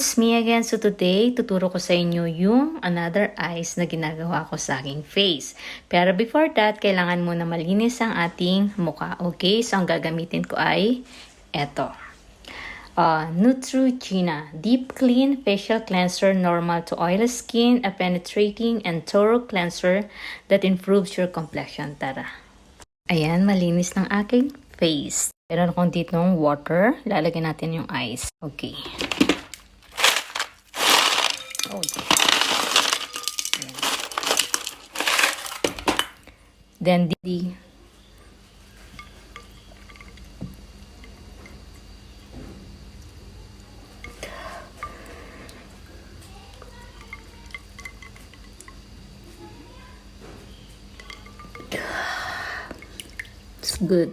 it's me again. So today, tuturo ko sa inyo yung another eyes na ginagawa ko sa aking face. Pero before that, kailangan muna malinis ang ating mukha. Okay? So ang gagamitin ko ay eto. Neutrogena Deep Clean Facial Cleanser, normal to oily skin, a penetrating and thorough cleanser that improves your complexion. Tara! Ayan, malinis ng aking face. Meron akong ditong water. Lalagyan natin yung eyes. Okay. Okay. Ayan. Then, it's good.